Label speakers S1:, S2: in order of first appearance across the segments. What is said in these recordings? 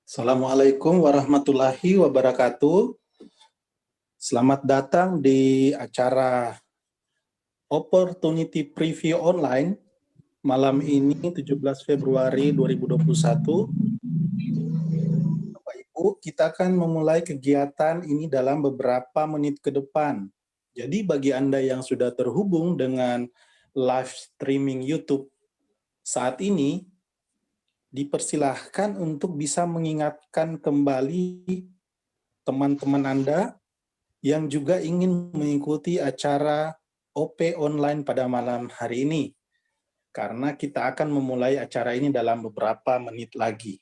S1: Assalamualaikum warahmatullahi wabarakatuh. Selamat datang di acara Opportunity Preview Online malam ini 17 Februari 2021. Bapak Ibu, kita akan memulai kegiatan ini dalam beberapa menit ke depan. Jadi bagi Anda yang sudah terhubung dengan live streaming YouTube saat ini, dipersilahkan untuk bisa mengingatkan kembali teman-teman Anda yang juga ingin mengikuti acara OP online pada malam hari ini, karena kita akan memulai acara ini dalam beberapa menit lagi.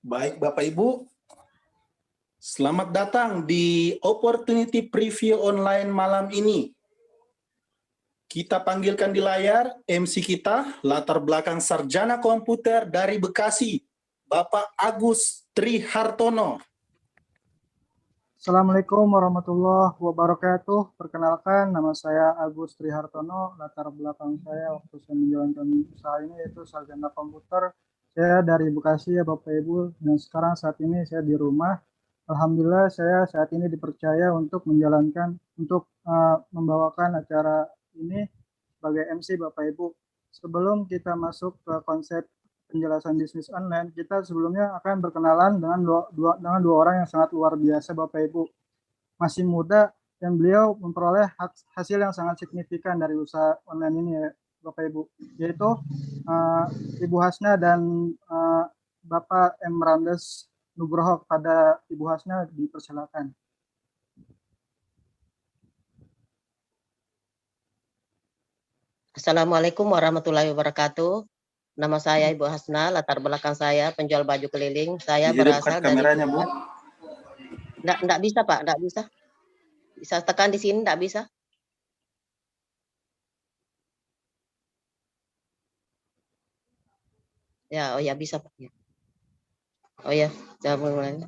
S1: Baik Bapak Ibu, selamat datang di Opportunity Preview Online malam ini. Kita panggilkan di layar MC kita, latar belakang sarjana komputer dari Bekasi, Bapak Agus Trihartono.
S2: Assalamualaikum warahmatullahi wabarakatuh. Perkenalkan, nama saya Agus Trihartono. Latar belakang saya waktu saya menjalankan usaha ini yaitu sarjana komputer. Saya dari Bekasi ya Bapak Ibu. Dan sekarang saat ini saya di rumah. Alhamdulillah saya saat ini dipercaya untuk membawakan acara ini sebagai MC Bapak Ibu. Sebelum kita masuk ke konsep penjelasan bisnis online, kita sebelumnya akan berkenalan dengan dua orang yang sangat luar biasa Bapak Ibu. Masih muda dan beliau memperoleh hasil yang sangat signifikan dari usaha online ini ya Bapak Ibu, yaitu Ibu Hasna dan Bapak M. Ramdes Nugroho. Pada Ibu Hasna dipersilakan.
S3: Assalamualaikum warahmatullahi wabarakatuh. Nama saya Ibu Hasna, latar belakang saya penjual baju keliling. Saya berasal dari
S1: kameranya, Bu.
S3: Enggak bisa, Pak, enggak bisa. Bisa tekan di sini, enggak bisa. Ya, oh ya bisa, Pak. Oh ya,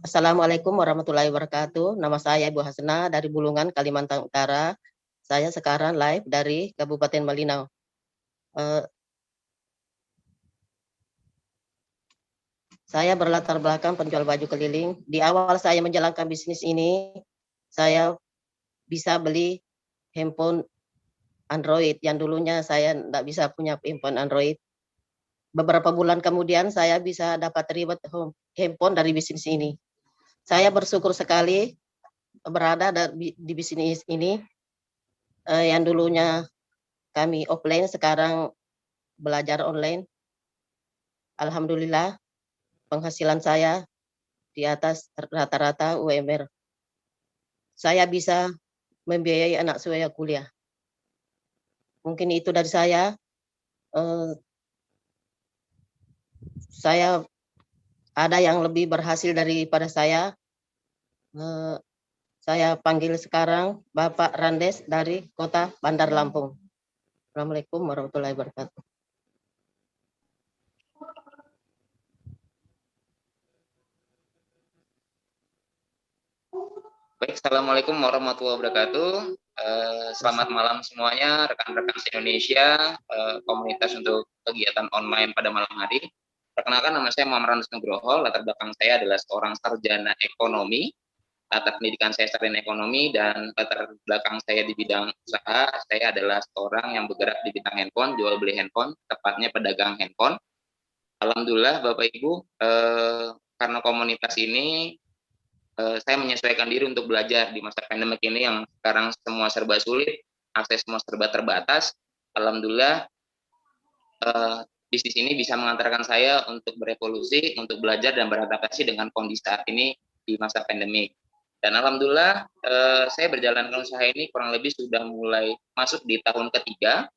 S3: Assalamualaikum warahmatullahi wabarakatuh. Nama saya Ibu Hasna dari Bulungan, Kalimantan Utara. Saya sekarang live dari Kabupaten Malinau. Saya berlatar belakang penjual baju keliling. Di awal saya menjalankan bisnis ini, saya bisa beli handphone Android yang dulunya saya tidak bisa punya handphone Android. Beberapa bulan kemudian saya bisa dapat reward handphone dari bisnis ini. Saya bersyukur sekali berada di bisnis ini yang dulunya kami offline, sekarang belajar online. Alhamdulillah penghasilan saya di atas rata-rata UMR. Saya bisa membiayai anak saya kuliah. Mungkin itu dari saya. saya ada yang lebih berhasil daripada saya. Saya panggil sekarang Bapak Randes dari Kota Bandar Lampung. Assalamualaikum warahmatullahi wabarakatuh.
S4: Baik, Assalamualaikum warahmatullahi wabarakatuh. Selamat malam semuanya, rekan-rekan Indonesia, komunitas untuk kegiatan online pada malam hari. Perkenalkan, nama saya Muhammad Randes Nugroho, latar belakang saya adalah seorang sarjana ekonomi, latar pendidikan saya sarjana ekonomi, dan latar belakang saya di bidang usaha, saya adalah seorang yang bergerak di bidang handphone, jual beli handphone, tepatnya pedagang handphone. Alhamdulillah Bapak Ibu, karena komunitas ini saya menyesuaikan diri untuk belajar di masa pandemi ini yang sekarang semua serba sulit, akses semua serba terbatas. Alhamdulillah bisnis ini bisa mengantarkan saya untuk berevolusi, untuk belajar dan beradaptasi dengan kondisi saat ini di masa pandemi. Dan alhamdulillah saya berjalankan usaha ini kurang lebih sudah mulai masuk di tahun ketiga.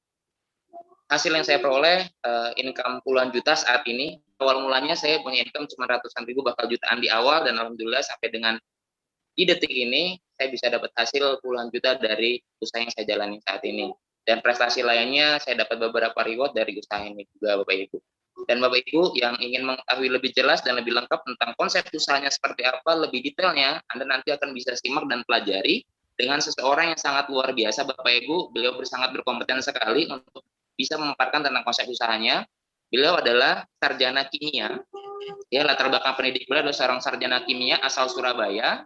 S4: Hasil yang saya peroleh income puluhan juta saat ini. Awal mulanya saya punya income cuma ratusan ribu bahkan jutaan di awal, dan alhamdulillah sampai dengan di detik ini saya bisa dapat hasil puluhan juta dari usaha yang saya jalani saat ini. Dan prestasi lainnya saya dapat beberapa reward dari usaha ini juga Bapak Ibu. Dan Bapak Ibu yang ingin mengetahui lebih jelas dan lebih lengkap tentang konsep usahanya seperti apa, lebih detailnya, Anda nanti akan bisa simak dan pelajari dengan seseorang yang sangat luar biasa Bapak Ibu. Beliau sangat berkompeten sekali untuk bisa memaparkan tentang konsep usahanya. Beliau adalah sarjana kimia. Ya, latar belakang pendidik beliau adalah seorang sarjana kimia asal Surabaya.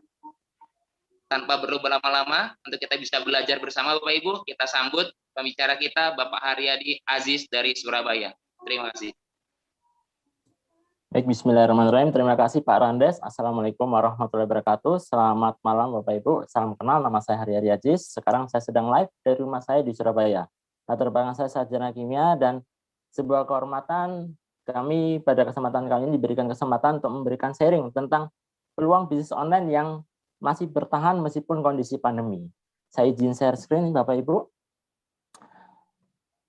S4: Tanpa perlu berlama-lama, untuk kita bisa belajar bersama Bapak Ibu, kita sambut pembicara kita Bapak Haryadi Aziz dari Surabaya. Terima kasih.
S5: Baik, bismillahirrahmanirrahim. Terima kasih Pak Randes. Assalamualaikum warahmatullahi wabarakatuh. Selamat malam Bapak Ibu. Salam kenal, nama saya Haryadi Aziz. Sekarang saya sedang live dari rumah saya di Surabaya. Latar belakang saya sarjana kimia, dan sebuah kehormatan kami pada kesempatan kali ini diberikan kesempatan untuk memberikan sharing tentang peluang bisnis online yang masih bertahan meskipun kondisi pandemi. Saya izin share screen Bapak Ibu.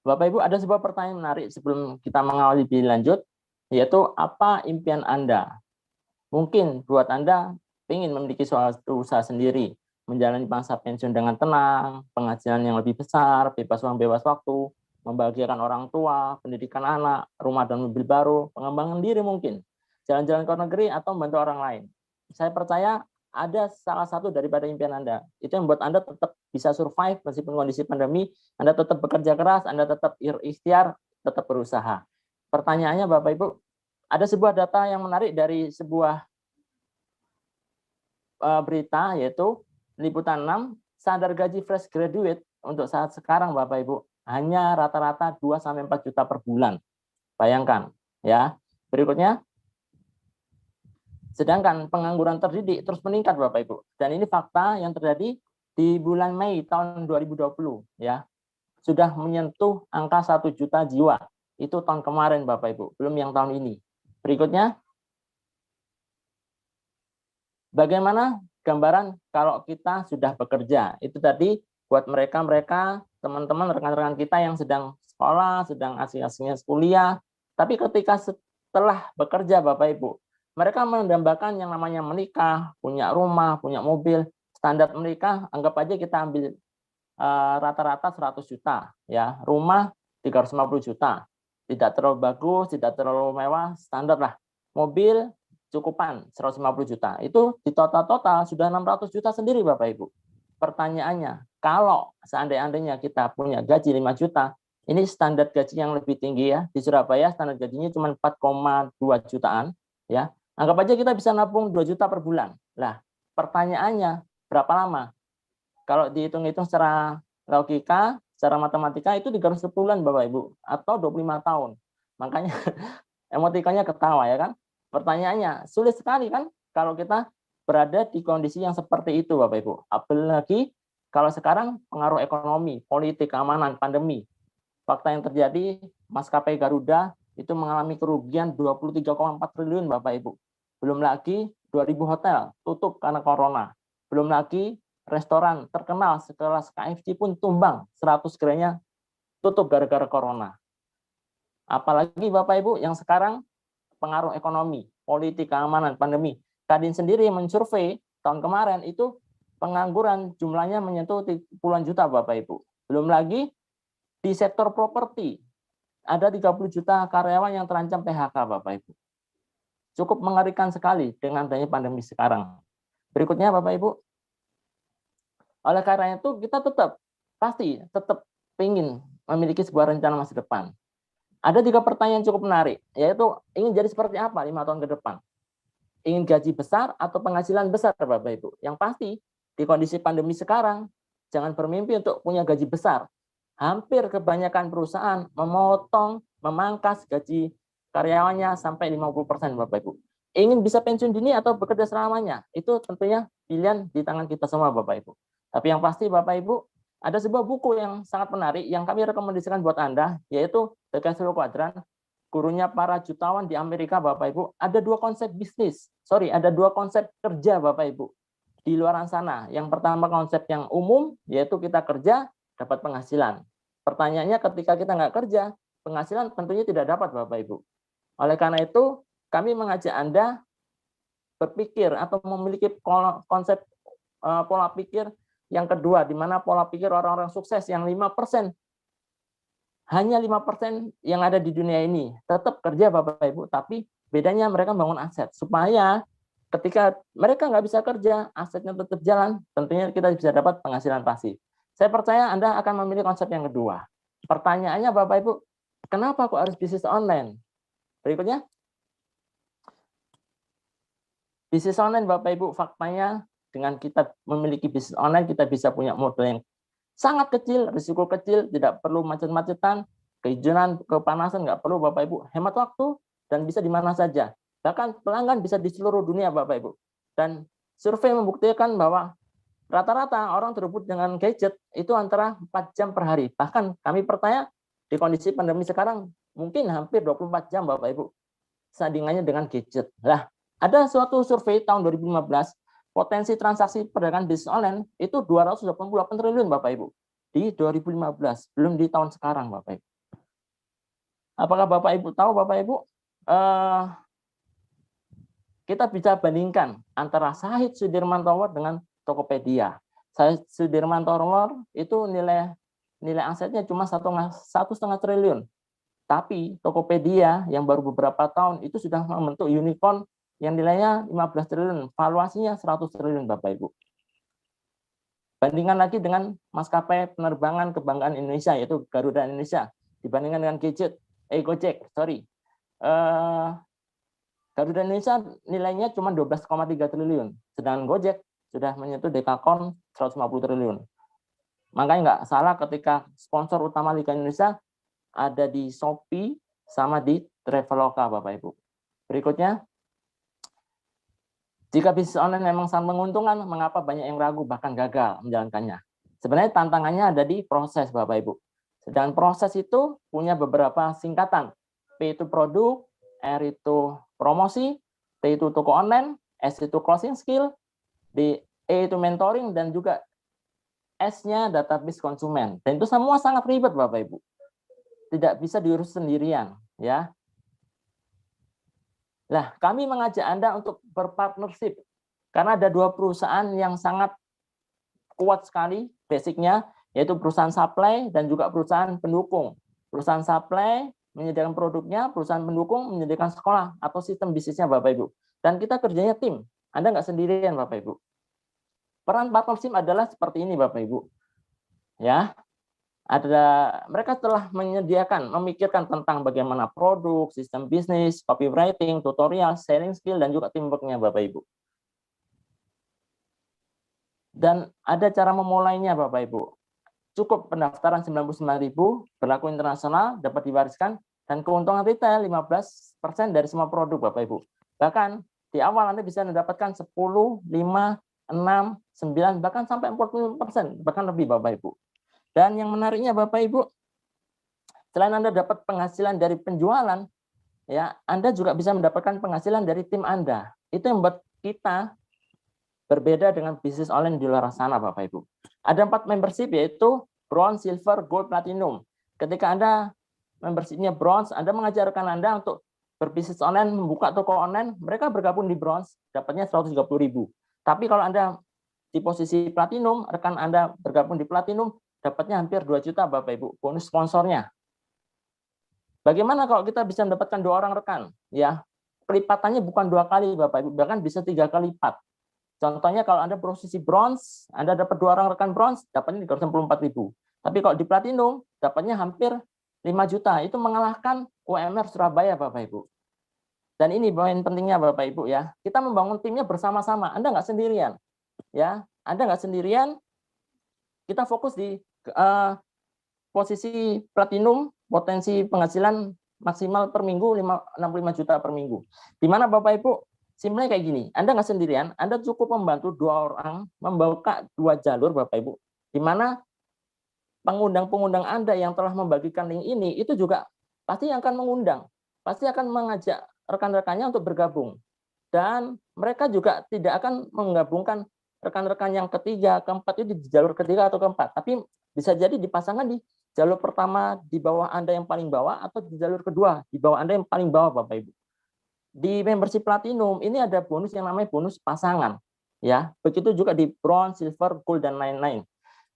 S5: Bapak Ibu, ada sebuah pertanyaan menarik sebelum kita mengawali lebih lanjut, yaitu apa impian Anda? Mungkin buat Anda ingin memiliki suatu usaha sendiri, menjalani masa pensiun dengan tenang, penghasilan yang lebih besar, bebas uang, bebas waktu, membahagiakan orang tua, pendidikan anak, rumah dan mobil baru, pengembangan diri mungkin, jalan-jalan ke luar negeri, atau membantu orang lain. Saya percaya ada salah satu daripada impian Anda. Itu yang membuat Anda tetap bisa survive meskipun kondisi pandemi, Anda tetap bekerja keras, Anda tetap ikhtiar, tetap berusaha. Pertanyaannya Bapak Ibu, ada sebuah data yang menarik dari sebuah berita, yaitu Liputan 6, standar gaji fresh graduate untuk saat sekarang Bapak Ibu hanya rata-rata 2-4 juta per bulan. Bayangkan ya. Berikutnya, sedangkan pengangguran terdidik terus meningkat Bapak Ibu. Dan ini fakta yang terjadi di bulan Mei tahun 2020 ya. Sudah menyentuh angka 1 juta jiwa. Itu tahun kemarin Bapak Ibu, belum yang tahun ini. Berikutnya, bagaimana gambaran kalau kita sudah bekerja? Itu tadi buat mereka-mereka, teman-teman, rekan-rekan kita yang sedang sekolah, sedang asing-asingnya kuliah, tapi ketika setelah bekerja Bapak Ibu, mereka mendambakan yang namanya menikah, punya rumah, punya mobil. Standar menikah, anggap aja kita ambil rata-rata 100 juta, ya, rumah 350 juta. Tidak terlalu bagus, tidak terlalu mewah, standar lah. Mobil cukupan 150 juta. Itu di total sudah 600 juta sendiri Bapak Ibu. Pertanyaannya, kalau seandainya kita punya gaji 5 juta, ini standar gaji yang lebih tinggi ya. Di Surabaya standar gajinya cuma 4,2 jutaan ya. Anggap aja kita bisa nabung 2 juta per bulan. Lah, pertanyaannya berapa lama? Kalau dihitung-hitung secara logika, secara matematika itu 310 bulan Bapak Ibu atau 25 tahun. Makanya emotikanya ketawa ya kan? Pertanyaannya, sulit sekali kan kalau kita berada di kondisi yang seperti itu Bapak Ibu. Apalagi kalau sekarang pengaruh ekonomi, politik, keamanan, pandemi. Fakta yang terjadi, maskapai Garuda itu mengalami kerugian 23,4 triliun Bapak Ibu. Belum lagi 2.000 hotel tutup karena corona. Belum lagi restoran terkenal sekelas KFC pun tumbang, 100 gerainya tutup gara-gara corona. Apalagi Bapak Ibu yang sekarang pengaruh ekonomi, politik, keamanan, pandemi. Kadin sendiri mensurvei tahun kemarin itu pengangguran jumlahnya menyentuh puluhan juta Bapak Ibu. Belum lagi di sektor properti ada 30 juta karyawan yang terancam PHK Bapak Ibu. Cukup mengerikan sekali dengan adanya pandemi sekarang. Berikutnya Bapak Ibu. Oleh karena itu kita pasti tetap ingin memiliki sebuah rencana masa depan. Ada 3 pertanyaan cukup menarik, yaitu ingin jadi seperti apa 5 tahun ke depan? Ingin gaji besar atau penghasilan besar Bapak Ibu? Yang pasti di kondisi pandemi sekarang, jangan bermimpi untuk punya gaji besar. Hampir kebanyakan perusahaan memangkas gaji karyawannya sampai 50% Bapak Ibu. Ingin bisa pensiun dini atau bekerja selamanya, itu tentunya pilihan di tangan kita semua Bapak Ibu. Tapi yang pasti Bapak Ibu, ada sebuah buku yang sangat menarik yang kami rekomendasikan buat Anda, yaitu The Castle Quadrant, gurunya para jutawan di Amerika Bapak Ibu. Ada 2 konsep bisnis, ada 2 konsep kerja Bapak Ibu di luar sana. Yang pertama konsep yang umum, yaitu kita kerja, dapat penghasilan. Pertanyaannya ketika kita nggak kerja, penghasilan tentunya tidak dapat Bapak Ibu. Oleh karena itu, kami mengajak Anda berpikir atau memiliki konsep pola pikir yang kedua, di mana pola pikir orang-orang sukses yang 5%, hanya 5% yang ada di dunia ini tetap kerja Bapak Ibu, tapi bedanya mereka membangun aset supaya ketika mereka nggak bisa kerja, asetnya tetap jalan, tentunya kita bisa dapat penghasilan pasif. Saya percaya Anda akan memilih konsep yang kedua. Pertanyaannya Bapak Ibu, kenapa kok harus bisnis online? Berikutnya. Bisnis online Bapak Ibu, faktanya dengan kita memiliki bisnis online, kita bisa punya modal yang sangat kecil, risiko kecil, tidak perlu macet-macetan, kehijauan, kepanasan, nggak perlu Bapak Ibu, hemat waktu, dan bisa di mana saja. Bahkan pelanggan bisa di seluruh dunia Bapak Ibu. Dan survei membuktikan bahwa rata-rata orang berebut dengan gadget itu antara 4 jam per hari. Bahkan kami percaya di kondisi pandemi sekarang mungkin hampir 24 jam Bapak Ibu sandingannya dengan gadget. Lah, ada suatu survei tahun 2015, potensi transaksi perdagangan bisnis online itu 288 triliun Bapak Ibu. Di 2015, belum di tahun sekarang Bapak Ibu. Apakah Bapak Ibu tahu Bapak Ibu? Kita bisa bandingkan antara Syahid Sudirman Tower dengan Tokopedia. Syahid Sudirman Tower itu nilai asetnya cuma 1,5 triliun. Tapi Tokopedia yang baru beberapa tahun itu sudah membentuk unicorn yang nilainya 15 triliun, valuasinya 100 triliun Bapak Ibu. Bandingkan lagi dengan maskapai penerbangan kebanggaan Indonesia, yaitu Garuda Indonesia. Dibandingkan dengan Gojek. Garuda Indonesia nilainya cuma 12,3 triliun, sedangkan Gojek sudah menyentuh dekakon 150 triliun. Makanya nggak salah ketika sponsor utama Liga Indonesia ada di Shopee sama di Traveloka Bapak Ibu. Berikutnya, jika bisnis online memang sangat menguntungkan, mengapa banyak yang ragu bahkan gagal menjalankannya? Sebenarnya tantangannya ada di proses Bapak Ibu. Sedangkan proses itu punya beberapa singkatan. P itu produk, R itu promosi, T itu toko online, S itu closing skill, E itu mentoring, dan juga S-nya database konsumen. Dan itu semua sangat ribet Bapak Ibu. Tidak bisa diurus sendirian, ya. Nah, kami mengajak Anda untuk berpartnership karena ada 2 perusahaan yang sangat kuat sekali basicnya, yaitu perusahaan supply dan juga perusahaan pendukung. Perusahaan supply menyediakan produknya, perusahaan pendukung menyediakan sekolah atau sistem bisnisnya Bapak Ibu. Dan kita kerjanya tim, Anda nggak sendirian Bapak Ibu. Peran partnership adalah seperti ini Bapak Ibu. Ya, mereka telah memikirkan tentang bagaimana produk, sistem bisnis, copywriting, tutorial, selling skill, dan juga teamwork-nya Bapak Ibu. Dan ada cara memulainya Bapak Ibu. Cukup pendaftaran 99.000, berlaku internasional, dapat diwariskan, dan keuntungan retail 15% dari semua produk Bapak Ibu. Bahkan di awal Anda bisa mendapatkan 10, 5, 6, 9, bahkan sampai 40%, bahkan lebih Bapak Ibu. Dan yang menariknya Bapak Ibu, selain Anda dapat penghasilan dari penjualan, ya Anda juga bisa mendapatkan penghasilan dari tim Anda. Itu yang membuat kita berbeda dengan bisnis online di luar sana Bapak Ibu. Ada 4 membership, yaitu bronze, silver, gold, platinum. Ketika Anda membershipnya bronze, Anda mengajarkan Anda untuk berbisnis online, membuka toko online, mereka bergabung di bronze, dapatnya 130.000. Tapi kalau Anda di posisi platinum, rekan Anda bergabung di platinum, dapatnya hampir 2 juta Bapak Ibu, bonus sponsornya. Bagaimana kalau kita bisa mendapatkan 2 orang rekan? Ya, kelipatannya bukan 2 kali Bapak Ibu, bahkan bisa 3 kali lipat. Contohnya kalau Anda posisi bronze, Anda dapat 2 orang rekan bronze, dapatnya 364.000. Tapi kalau di platinum, dapatnya hampir 5 juta. Itu mengalahkan UMR Surabaya, Bapak Ibu. Dan ini poin pentingnya, Bapak Ibu ya. Kita membangun timnya bersama-sama. Anda nggak sendirian, ya. Anda nggak sendirian. Kita fokus di posisi platinum, potensi penghasilan maksimal per minggu 65 juta per minggu. Di mana Bapak Ibu? Simpelnya kayak gini, Anda nggak sendirian, Anda cukup membantu 2 orang membuka 2 jalur Bapak Ibu, di mana pengundang-pengundang Anda yang telah membagikan link ini, itu juga pasti akan mengundang, pasti akan mengajak rekan-rekannya untuk bergabung. Dan mereka juga tidak akan menggabungkan rekan-rekan yang ketiga, keempat itu di jalur ketiga atau keempat, tapi bisa jadi dipasangkan di jalur pertama di bawah Anda yang paling bawah, atau di jalur kedua di bawah Anda yang paling bawah Bapak Ibu. Di membership platinum ini ada bonus yang namanya bonus pasangan, ya. Begitu juga di bronze, silver, gold dan lain-lain.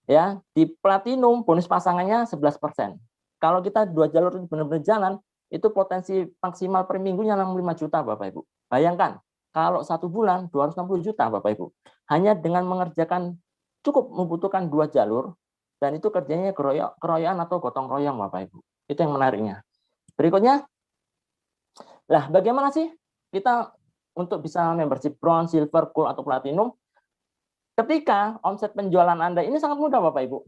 S5: Ya, di platinum bonus pasangannya 11%. Kalau kita 2 jalur ini benar-benar jalan, itu potensi maksimal per minggunya 65 juta Bapak Ibu. Bayangkan, kalau 1 bulan 260 juta Bapak Ibu. Hanya dengan mengerjakan cukup membutuhkan 2 jalur, dan itu kerjanya keroyokan atau gotong royong Bapak Ibu. Itu yang menariknya. Berikutnya, lah, bagaimana sih kita untuk bisa membership bronze, silver, gold, atau platinum? Ketika omset penjualan Anda ini sangat mudah Bapak Ibu.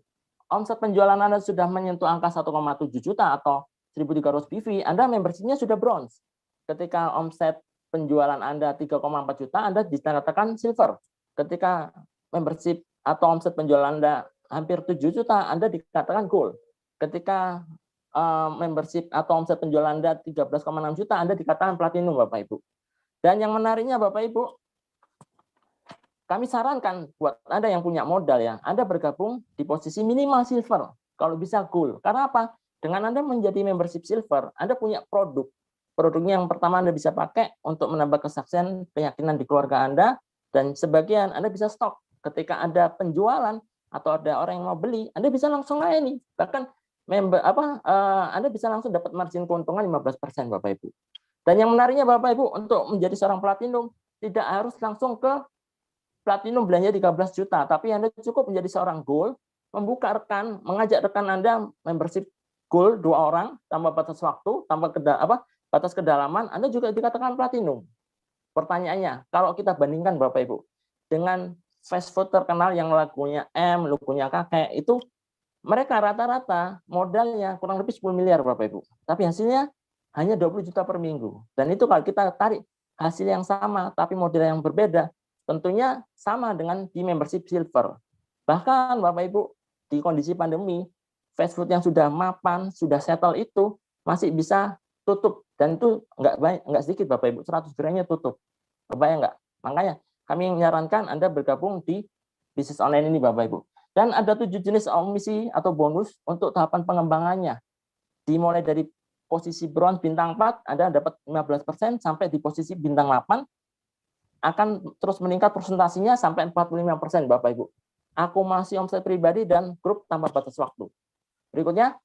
S5: Omset penjualan Anda sudah menyentuh angka 1,7 juta atau 1.300 PV, Anda membershipnya sudah bronze. Ketika omset penjualan Anda 3,4 juta, Anda dikatakan silver. Ketika membership atau omset penjualan Anda hampir 7 juta, Anda dikatakan gold. Ketika membership atau omset penjualan Anda 13,6 juta, Anda dikatakan platinum Bapak Ibu. Dan yang menariknya Bapak Ibu, kami sarankan buat Anda yang punya modal ya, Anda bergabung di posisi minimal silver, kalau bisa gold. Karena apa? Dengan Anda menjadi membership silver, Anda punya produk. Produknya yang pertama Anda bisa pakai untuk menambah kesaksian keyakinan di keluarga Anda, dan sebagian Anda bisa stok. Ketika ada penjualan atau ada orang yang mau beli, Anda bisa langsung layani. Bahkan Anda bisa langsung dapat margin keuntungan 15% Bapak Ibu. Dan yang menariknya Bapak Ibu, untuk menjadi seorang platinum tidak harus langsung ke platinum belanja 13 juta, tapi Anda cukup menjadi seorang gold, membuka rekan, mengajak rekan Anda membership gold 2 orang tanpa batas waktu, tanpa batas kedalaman, Anda juga dikatakan platinum. Pertanyaannya, kalau kita bandingkan Bapak Ibu dengan fast food terkenal yang logonya M, logonya kakek, itu mereka rata-rata modalnya kurang lebih 10 miliar Bapak Ibu. Tapi hasilnya hanya 20 juta per minggu. Dan itu kalau kita tarik hasil yang sama tapi model yang berbeda, tentunya sama dengan di membership silver. Bahkan Bapak Ibu, di kondisi pandemi, fast food yang sudah mapan, sudah settle itu masih bisa tutup. Dan itu nggak sedikit Bapak Ibu, 100 gerai-nya tutup. Kebayang nggak? Makanya kami menyarankan Anda bergabung di bisnis online ini Bapak Ibu. Dan ada 7 jenis omisi atau bonus untuk tahapan pengembangannya. Dimulai dari posisi bronze bintang 4, Anda dapat 15% sampai di posisi bintang 8, akan terus meningkat presentasinya sampai 45% Bapak Ibu. Akumulasi omset pribadi dan grup tanpa batas waktu. Berikutnya,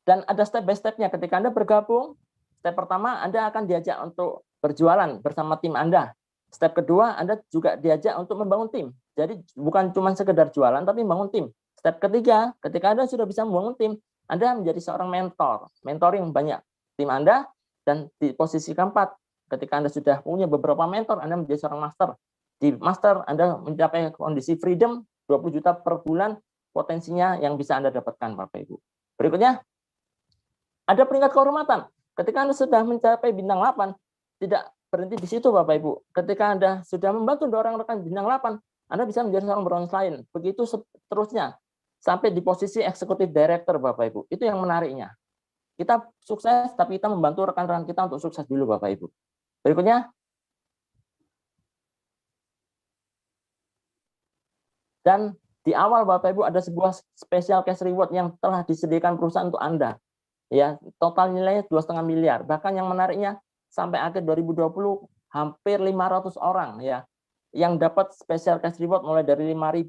S5: dan ada step by step-nya. Ketika Anda bergabung, step pertama Anda akan diajak untuk berjualan bersama tim Anda. Step kedua, Anda juga diajak untuk membangun tim. Jadi bukan cuma sekedar jualan, tapi membangun tim. Step ketiga, ketika Anda sudah bisa membangun tim, Anda menjadi seorang mentor. Mentoring banyak tim Anda. Dan di posisi keempat, ketika Anda sudah punya beberapa mentor, Anda menjadi seorang master. Di master, Anda mencapai kondisi freedom, 20 juta per bulan, potensinya yang bisa Anda dapatkan, Bapak Ibu. Berikutnya, ada peringkat kehormatan. Ketika Anda sudah mencapai bintang 8, tidak berhenti di situ Bapak Ibu. Ketika Anda sudah membantu 2 orang rekan bintang 8, Anda bisa menjadi seorang bronze lain. Begitu seterusnya. Sampai di posisi eksekutif director Bapak Ibu. Itu yang menariknya. Kita sukses, tapi kita membantu rekan-rekan kita untuk sukses dulu Bapak Ibu. Berikutnya. Dan di awal Bapak Ibu ada sebuah special cash reward yang telah disediakan perusahaan untuk Anda. ya, total nilainya 2,5 miliar. Bahkan yang menariknya sampai akhir 2020 hampir 500 orang ya yang dapat special cash reward mulai dari 5.000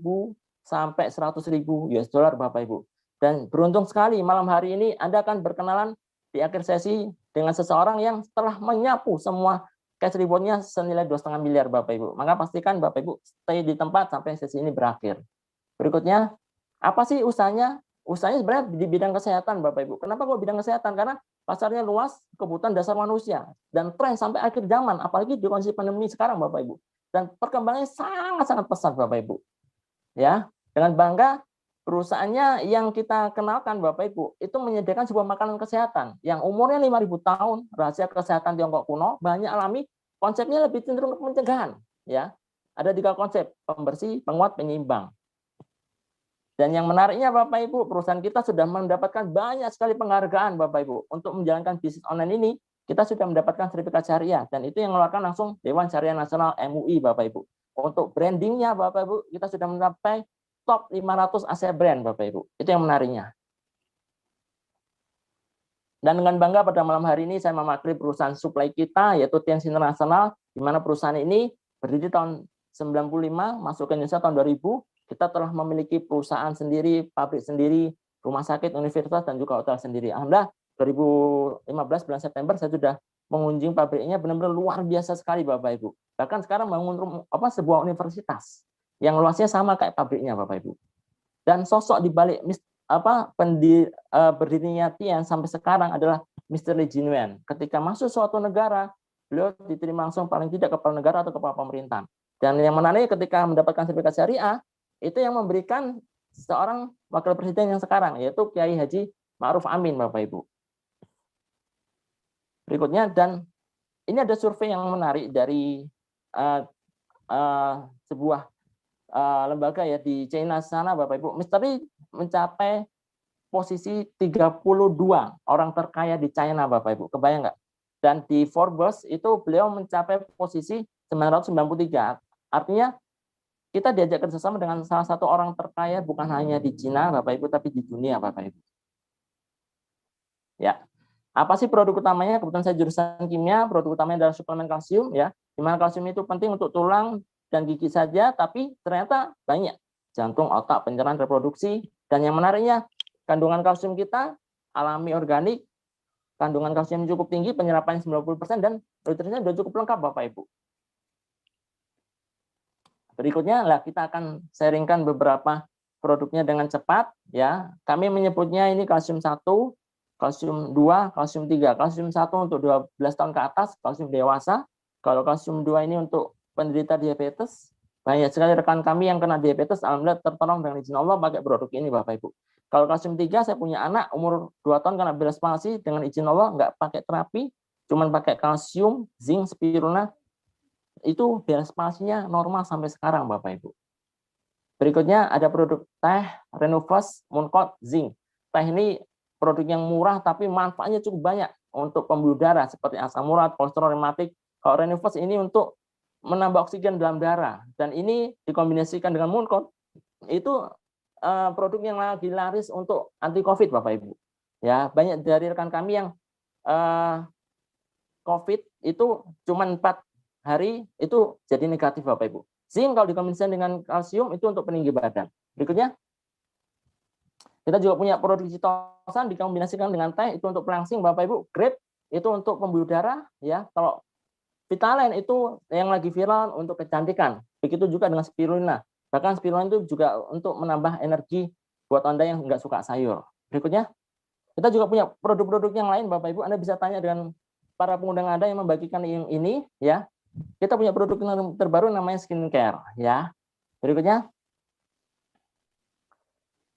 S5: sampai 100.000 US dollar Bapak Ibu. Dan beruntung sekali malam hari ini Anda akan berkenalan di akhir sesi dengan seseorang yang telah menyapu semua cash reward-nya senilai 2,5 miliar Bapak Ibu. Maka pastikan Bapak Ibu stay di tempat sampai sesi ini berakhir. Berikutnya, apa sih usahanya? Usahanya sebenarnya di bidang kesehatan Bapak Ibu. Kenapa kok bidang kesehatan? Karena pasarnya luas, kebutuhan dasar manusia, dan tren sampai akhir zaman, apalagi di kondisi pandemi sekarang Bapak Ibu. Dan perkembangannya sangat-sangat pesat Bapak Ibu. Ya, dengan bangga perusahaannya yang kita kenalkan Bapak Ibu, itu menyediakan sebuah makanan kesehatan yang umurnya 5.000 tahun, rahasia kesehatan Tiongkok kuno, banyak alami, konsepnya lebih cenderung ke pencegahan. Ya, ada 3 konsep, pembersih, penguat, penyeimbang. Dan yang menariknya Bapak Ibu, perusahaan kita sudah mendapatkan banyak sekali penghargaan Bapak Ibu. Untuk menjalankan bisnis online ini, kita sudah mendapatkan sertifikat syariah. Dan itu yang mengeluarkan langsung Dewan Syariah Nasional MUI Bapak Ibu. Untuk brandingnya Bapak Ibu, kita sudah mencapai top 500 Asia brand Bapak Ibu. Itu yang menariknya. Dan dengan bangga pada malam hari ini saya mewakili perusahaan supply kita, yaitu Tianx International, di mana perusahaan ini berdiri tahun 95, masuk ke Indonesia tahun 2000, kita telah memiliki perusahaan sendiri, pabrik sendiri, rumah sakit, universitas, dan juga hotel sendiri. Alhamdulillah 2015 bulan September saya sudah mengunjungi pabriknya, benar-benar luar biasa sekali Bapak Ibu. Bahkan sekarang bangun sebuah universitas yang luasnya sama kayak pabriknya Bapak Ibu. Dan sosok di balik berdirinya Tian sampai sekarang adalah Mr. Lee Jinwen. Ketika masuk suatu negara, beliau diterima langsung paling tidak kepala negara atau kepala pemerintahan. Dan yang menarik ketika mendapatkan sertifikat syariah, itu yang memberikan seorang wakil presiden yang sekarang, yaitu Kiai Haji Ma'ruf Amin Bapak Ibu. Berikutnya, dan ini ada survei yang menarik dari sebuah lembaga ya di China sana Bapak Ibu. Mr. Lee mencapai posisi 32 orang terkaya di China Bapak Ibu. Kebayang nggak? Dan di Forbes itu beliau mencapai posisi 993. Artinya kita diajak kerjasama dengan salah satu orang terkaya bukan hanya di Cina Bapak Ibu, tapi di dunia Bapak Ibu. Ya, apa sih produk utamanya? Kebetulan saya jurusan kimia, produk utamanya adalah suplemen kalsium ya. Di mana kalsium itu penting untuk tulang dan gigi saja, tapi ternyata banyak jantung, otak, pencernaan, reproduksi. Dan yang menariknya, kandungan kalsium kita alami organik, kandungan kalsium cukup tinggi, penyerapannya 90%, dan nutrisinya sudah cukup lengkap Bapak Ibu. Berikutnya lah kita akan sharingkan beberapa produknya dengan cepat ya. Kami menyebutnya ini kalsium 1, kalsium 2, kalsium 3. Kalsium 1 untuk 12 tahun ke atas, kalsium dewasa. Kalau kalsium 2 ini untuk penderita diabetes. Banyak sekali rekan kami yang kena diabetes, alhamdulillah tertolong dengan izin Allah pakai produk ini Bapak Ibu. Kalau kalsium 3, saya punya anak umur 2 tahun kena belas palsi, dengan izin Allah nggak pakai terapi, cuman pakai kalsium, zinc, spirulina, itu belas palsinya normal sampai sekarang Bapak Ibu. Berikutnya ada produk teh Renuvus Mooncott Zinc. Teh ini produk yang murah tapi manfaatnya cukup banyak untuk pembuluh darah seperti asam urat, kolesterol, rematik. Kalau Renuvus ini untuk menambah oksigen dalam darah, dan ini dikombinasikan dengan Mooncott, itu produk yang lagi laris untuk anti COVID Bapak Ibu. Ya, banyak dari rekan kami yang COVID itu cuma 4 hari itu jadi negatif Bapak Ibu. Zinc kalau dikombinasikan dengan kalsium itu untuk peninggi badan. Berikutnya, kita juga punya produk citosan dikombinasikan dengan teh itu untuk pelangsing Bapak Ibu. Grape itu untuk pembuluh darah ya. Kalau Vitalen itu yang lagi viral untuk kecantikan. Begitu juga dengan spirulina. Bahkan spirulina itu juga untuk menambah energi buat Anda yang nggak suka sayur. Berikutnya, kita juga punya produk-produk yang lain Bapak Ibu. Anda bisa tanya dengan para pengundang Anda yang membagikan yang ini ya. Kita punya produk yang terbaru namanya skincare ya. Berikutnya,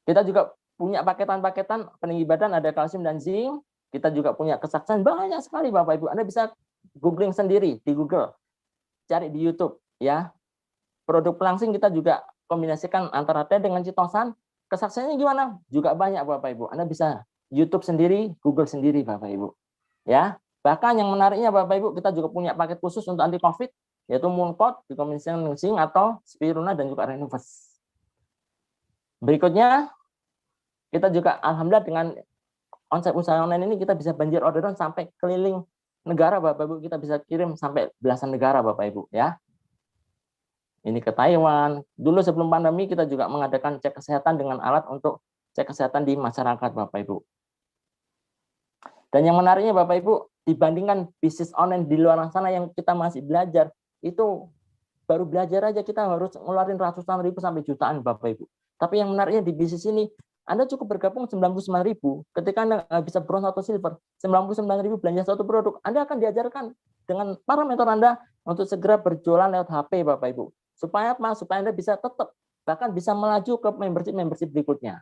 S5: kita juga punya paketan-paketan peninggi badan, ada kalsium dan zinc. Kita juga punya kesaksian banyak sekali Bapak Ibu. Anda bisa googling sendiri di Google, cari di YouTube ya. Produk pelangsing kita juga kombinasikan antara teh dengan citosan. Kesaksiannya gimana? Juga banyak Bapak Ibu. Anda bisa YouTube sendiri, Google sendiri Bapak Ibu. Ya. Bahkan yang menariknya Bapak Ibu, kita juga punya paket khusus untuk anti COVID, yaitu Mooncott dikombinasikan dengan zinc atau spirulina dan juga Renuvus. Berikutnya, kita juga alhamdulillah dengan konsep usaha online ini kita bisa banjir orderan sampai keliling negara, Bapak Ibu. Kita bisa kirim sampai belasan negara, Bapak Ibu, ya. Ini ke Taiwan. Dulu sebelum pandemi kita juga mengadakan cek kesehatan dengan alat untuk cek kesehatan di masyarakat, Bapak Ibu. Dan yang menariknya, Bapak Ibu, dibandingkan bisnis online di luar sana yang kita masih belajar, itu baru belajar aja kita harus ngeluarin ratusan ribu sampai jutaan, Bapak Ibu. Tapi yang menariknya di bisnis ini, Anda cukup bergabung 99.000, ketika Anda bisa bronze atau silver, 99.000 belanja satu produk, Anda akan diajarkan dengan para mentor Anda untuk segera berjualan lewat HP, Bapak Ibu. Supaya apa? Supaya Anda bisa tetap, bahkan bisa melaju ke membership berikutnya.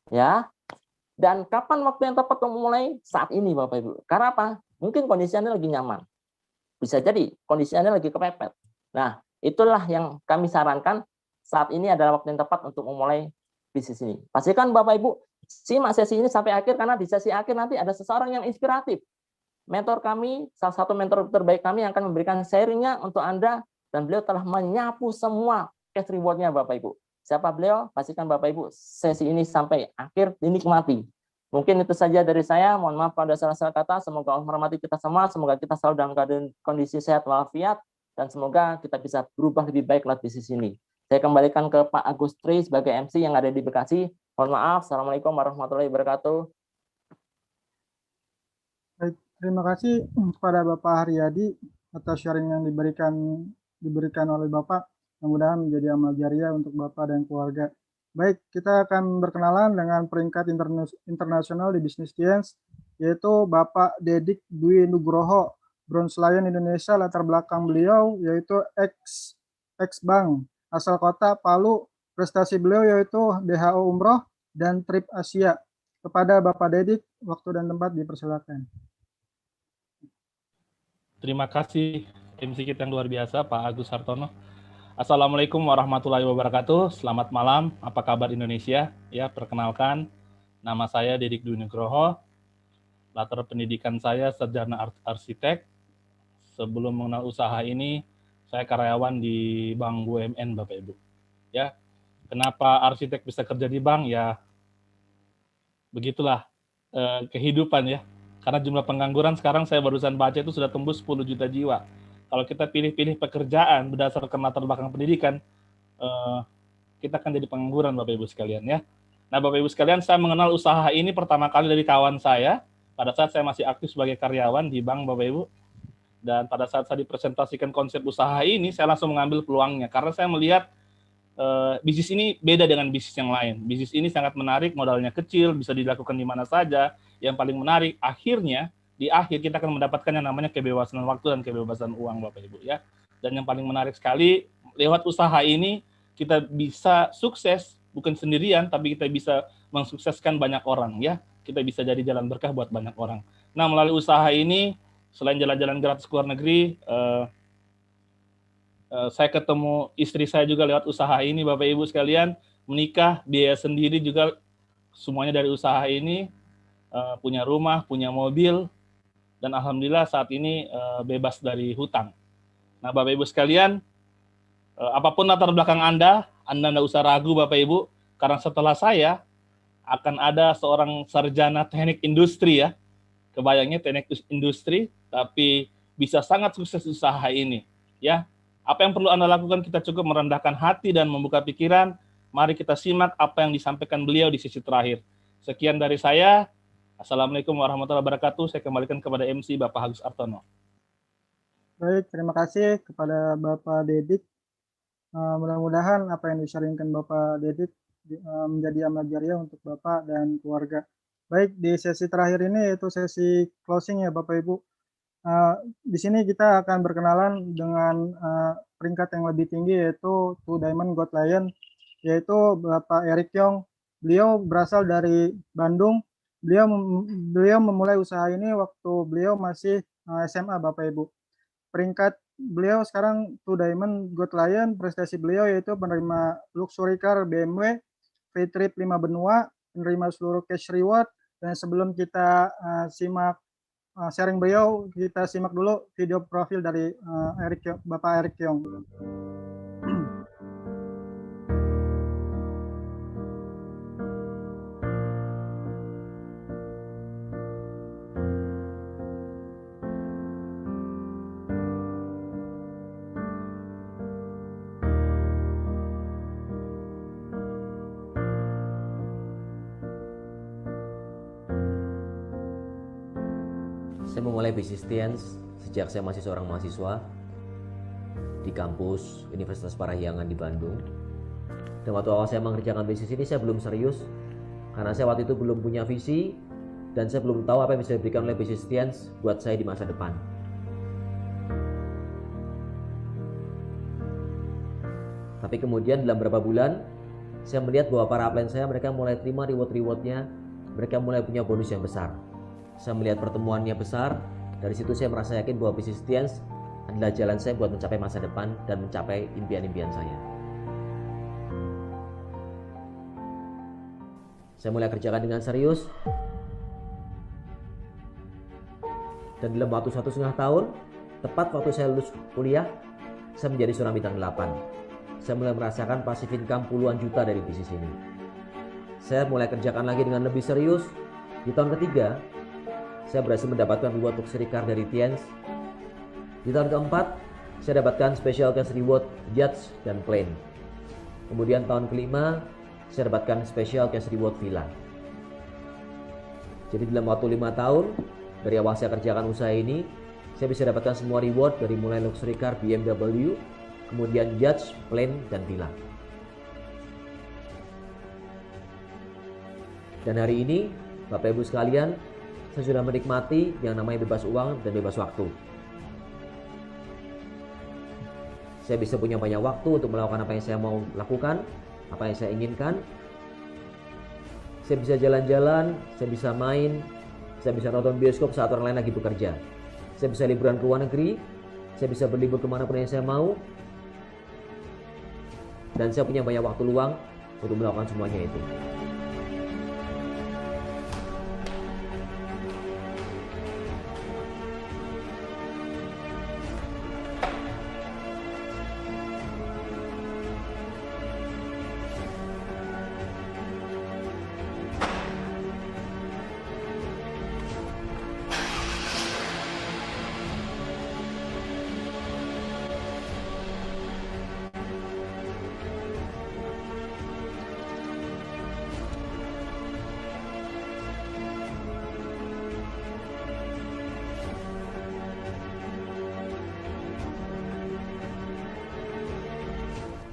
S5: Ya. Dan kapan waktu yang tepat untuk memulai? Saat ini, Bapak Ibu. Karena apa? Mungkin kondisi Anda lagi nyaman. Bisa jadi kondisi Anda lagi kepepet. Nah, itulah yang kami sarankan, saat ini adalah waktu yang tepat untuk memulai bisnis ini. Pastikan Bapak Ibu simak sesi ini sampai akhir, karena di sesi akhir nanti ada seseorang yang inspiratif. Mentor kami, salah satu mentor terbaik kami yang akan memberikan sharingnya untuk Anda, dan beliau telah menyapu semua cash reward-nya, Bapak Ibu. Siapa beliau? Pastikan Bapak Ibu sesi ini sampai akhir dinikmati. Mungkin itu saja dari saya. Mohon maaf kalau ada salah-salah kata. Semoga Allah merahmati kita semua. Semoga kita selalu dalam keadaan kondisi sehat walafiat, dan semoga kita bisa berubah lebih baik lewat bisnis ini. Saya kembalikan ke Pak Agustri sebagai MC yang ada di Bekasi. Mohon maaf. Assalamualaikum warahmatullahi wabarakatuh.
S2: Baik, terima kasih kepada Bapak Haryadi atas sharing yang diberikan oleh Bapak. Mudah-mudahan menjadi amal jariah untuk Bapak dan keluarga. Baik, kita akan berkenalan dengan peringkat internasional di Business Science, yaitu Bapak Dedik Dwi Nugroho, Bronze Lion Indonesia. Latar belakang beliau yaitu ex-bank, asal kota Palu. Prestasi beliau yaitu DHO Umroh dan Trip Asia. Kepada Bapak Dedik, waktu dan tempat dipersilakan.
S6: Terima kasih MC kita yang luar biasa, Pak Agus Hartono. Assalamualaikum warahmatullahi wabarakatuh. Selamat malam. Apa kabar Indonesia? Ya, perkenalkan, nama saya Dedik Dwi Nugroho. Latar pendidikan saya sarjana arsitek. Sebelum mengenal usaha ini, saya karyawan di Bank BUMN, Bapak Ibu. Ya, kenapa arsitek bisa kerja di bank? Ya, begitulah kehidupan ya. Karena jumlah pengangguran sekarang saya barusan baca itu sudah tembus 10 juta jiwa. Kalau kita pilih-pilih pekerjaan berdasarkan latar belakang pendidikan, kita akan jadi pengangguran, Bapak Ibu sekalian ya. Nah, Bapak Ibu sekalian, saya mengenal usaha ini pertama kali dari kawan saya pada saat saya masih aktif sebagai karyawan di bank, Bapak Ibu. Dan pada saat saya dipresentasikan konsep usaha ini, saya langsung mengambil peluangnya karena saya melihat bisnis ini beda dengan bisnis yang lain. Bisnis ini sangat menarik, modalnya kecil, bisa dilakukan di mana saja. Yang paling menarik, akhirnya di akhir kita akan mendapatkan yang namanya kebebasan waktu dan kebebasan uang, Bapak Ibu ya. Dan yang paling menarik sekali, lewat usaha ini kita bisa sukses, bukan sendirian, tapi kita bisa mensukseskan banyak orang ya. Kita bisa jadi jalan berkah buat banyak orang. Nah, melalui usaha ini, selain jalan-jalan gratis ke luar negeri, saya ketemu istri saya juga lewat usaha ini, Bapak Ibu sekalian. Menikah, biaya sendiri juga semuanya dari usaha ini. Punya rumah, punya mobil, dan alhamdulillah saat ini bebas dari hutang. Nah, Bapak Ibu sekalian, apapun latar belakang Anda tidak usah ragu, Bapak Ibu, karena setelah saya akan ada seorang sarjana teknik industri ya. Kebayangnya teknik industri, tapi bisa sangat sukses usaha ini. Ya, apa yang perlu Anda lakukan? Kita cukup merendahkan hati dan membuka pikiran. Mari kita simak apa yang disampaikan beliau di sesi terakhir. Sekian dari saya. Assalamualaikum warahmatullahi wabarakatuh. Saya kembalikan kepada MC Bapak Agus Hartono.
S2: Baik, terima kasih kepada Bapak Dedik. Mudah-mudahan apa yang disaringkan Bapak Dedik menjadi amal jariah untuk Bapak dan keluarga. Baik, di sesi terakhir ini yaitu sesi closing ya Bapak Ibu. Di sini kita akan berkenalan dengan peringkat yang lebih tinggi yaitu Two Diamond Gold Lion, yaitu Bapak Eric Yong. Beliau berasal dari Bandung. Beliau memulai usaha ini waktu beliau masih SMA, Bapak Ibu. Peringkat beliau sekarang Two Diamond Gold Lion. Prestasi beliau yaitu menerima luxury car BMW, free trip 5 benua, menerima seluruh cash reward. Dan sebelum kita simak sharing beliau, kita simak dulu video profil dari Bapak Eric Yong.
S7: Saya memulai bisnis Tiens sejak saya masih seorang mahasiswa di kampus Universitas Parahyangan di Bandung. Dan waktu awal saya mengerjakan bisnis ini saya belum serius karena saya waktu itu belum punya visi dan saya belum tahu apa yang bisa diberikan oleh bisnis Tiens buat saya di masa depan. Tapi kemudian dalam beberapa bulan saya melihat bahwa para upline saya mereka mulai terima reward-rewardnya, mereka mulai punya bonus yang besar. Saya melihat pertemuannya besar, dari situ saya merasa yakin bahwa bisnis Tiens adalah jalan saya buat mencapai masa depan dan mencapai impian-impian saya. Saya mulai kerjakan dengan serius, dan dalam waktu 1,5 tahun, tepat waktu saya lulus kuliah, saya menjadi seorang bintang 8. Saya mulai merasakan passive income puluhan juta dari bisnis ini. Saya mulai kerjakan lagi dengan lebih serius. Di tahun ketiga, saya berhasil mendapatkan reward luxury car dari Tiens. Di tahun keempat, saya dapatkan special cash reward yachts dan plane. Kemudian tahun kelima, saya dapatkan special cash reward villa. Jadi dalam waktu 5 tahun, dari awal saya kerjakan usaha ini, saya bisa dapatkan semua reward dari mulai luxury car BMW, kemudian yachts, plane, dan villa. Dan hari ini, Bapak Ibu sekalian, saya sudah menikmati yang namanya bebas uang dan bebas waktu. Saya bisa punya banyak waktu untuk melakukan apa yang saya mau lakukan, apa yang saya inginkan. Saya bisa jalan-jalan, saya bisa main, saya bisa nonton bioskop saat orang lain lagi bekerja. Saya bisa liburan ke luar negeri, saya bisa berlibur kemanapun yang saya mau. Dan saya punya banyak waktu luang untuk melakukan semuanya itu.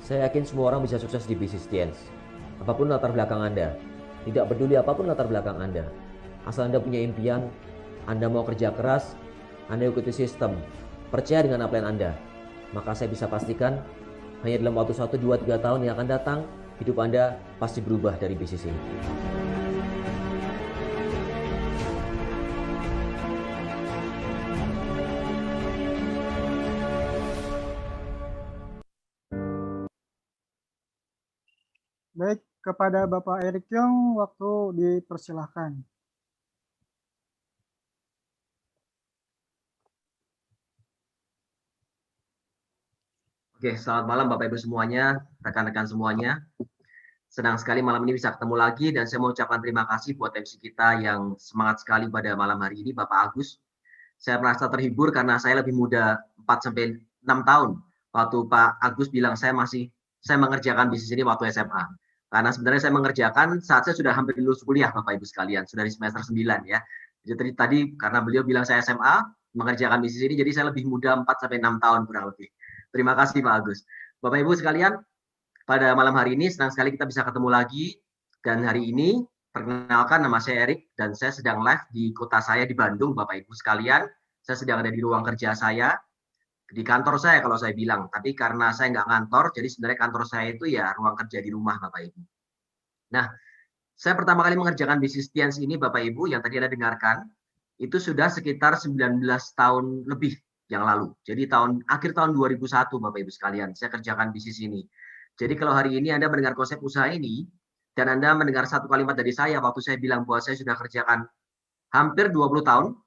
S7: Saya yakin semua orang bisa sukses di bisnis Tiens. Apapun latar belakang Anda, tidak peduli apapun latar belakang Anda. Asal Anda punya impian, Anda mau kerja keras, Anda ikuti sistem, percaya dengan apa yang Anda, maka saya bisa pastikan hanya dalam waktu 1, 2, 3 tahun yang akan datang, hidup Anda pasti berubah dari bisnis ini.
S2: Baik, kepada Bapak Erick Yong, waktu dipersilahkan.
S8: Oke, selamat malam Bapak Ibu semuanya, rekan-rekan semuanya. Senang sekali malam ini bisa ketemu lagi dan saya mau ucapkan terima kasih buat MC kita yang semangat sekali pada malam hari ini, Bapak Agus. Saya merasa terhibur karena saya lebih muda 4-6 tahun. Waktu Pak Agus bilang saya mengerjakan bisnis ini waktu SMA. Karena sebenarnya saya mengerjakan saat saya sudah hampir lulus kuliah, Bapak Ibu sekalian, sudah di semester 9 ya. Jadi tadi karena beliau bilang saya SMA, mengerjakan bisnis ini, jadi saya lebih muda 4-6 tahun kurang lebih. Terima kasih Pak Agus. Bapak Ibu sekalian, pada malam hari ini senang sekali kita bisa ketemu lagi. Dan hari ini, perkenalkan nama saya Erik dan saya sedang live di kota saya di Bandung, Bapak Ibu sekalian. Saya sedang ada di ruang kerja saya, di kantor saya kalau saya bilang. Tapi karena saya nggak kantor, jadi sebenarnya kantor saya itu ya ruang kerja di rumah, Bapak Ibu. Nah, saya pertama kali mengerjakan bisnis Tiens ini, Bapak Ibu, yang tadi Anda dengarkan, itu sudah sekitar 19 tahun lebih yang lalu. Jadi akhir tahun 2001, Bapak Ibu sekalian, saya kerjakan bisnis ini. Jadi kalau hari ini Anda mendengar konsep usaha ini, dan Anda mendengar satu kalimat dari saya waktu saya bilang bahwa saya sudah kerjakan hampir 20 tahun,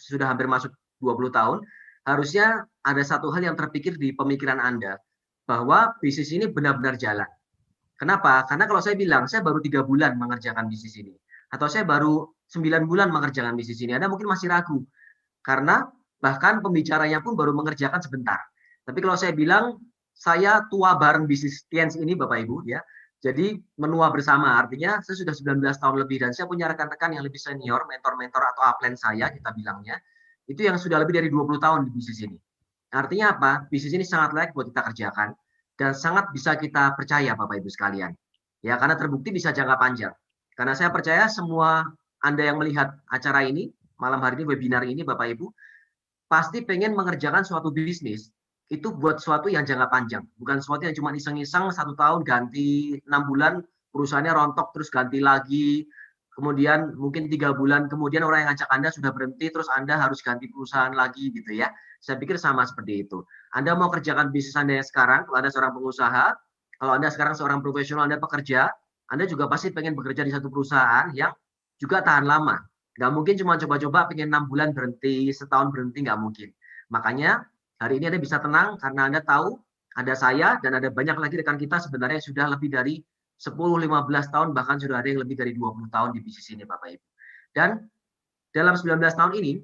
S8: sudah hampir masuk 20 tahun, harusnya ada satu hal yang terpikir di pemikiran Anda, bahwa bisnis ini benar-benar jalan. Kenapa? Karena kalau saya bilang, saya baru 3 bulan mengerjakan bisnis ini, atau saya baru 9 bulan mengerjakan bisnis ini, Anda mungkin masih ragu. Karena bahkan pembicaranya pun baru mengerjakan sebentar. Tapi kalau saya bilang, saya tua bareng bisnis Tiens ini, Bapak Ibu, ya. Jadi menua bersama, artinya saya sudah 19 tahun lebih, dan saya punya rekan-rekan yang lebih senior, mentor-mentor atau upline saya, kita bilangnya, itu yang sudah lebih dari 20 tahun di bisnis ini. Artinya apa? Bisnis ini sangat layak buat kita kerjakan dan sangat bisa kita percaya Bapak Ibu sekalian. Ya, karena terbukti bisa jangka panjang. Karena saya percaya semua Anda yang melihat acara ini, malam hari ini, webinar ini Bapak Ibu, pasti pengen mengerjakan suatu bisnis itu buat suatu yang jangka panjang, bukan suatu yang cuma iseng-iseng 1 tahun ganti, 6 bulan perusahaannya rontok terus ganti lagi, kemudian mungkin 3 bulan kemudian orang yang ngajak Anda sudah berhenti terus Anda harus ganti perusahaan lagi gitu ya. Saya pikir sama seperti itu. Anda mau kerjakan bisnis Anda yang sekarang, kalau Anda seorang pengusaha, kalau Anda sekarang seorang profesional, Anda pekerja, Anda juga pasti pengen bekerja di satu perusahaan yang juga tahan lama. Nggak mungkin cuma coba-coba pengen 6 bulan berhenti, setahun berhenti, nggak mungkin. Makanya hari ini Anda bisa tenang karena Anda tahu ada saya dan ada banyak lagi rekan kita sebenarnya yang sudah lebih dari 10-15 tahun, bahkan sudah ada yang lebih dari 20 tahun di bisnis ini Bapak Ibu. Dan dalam 19 tahun ini,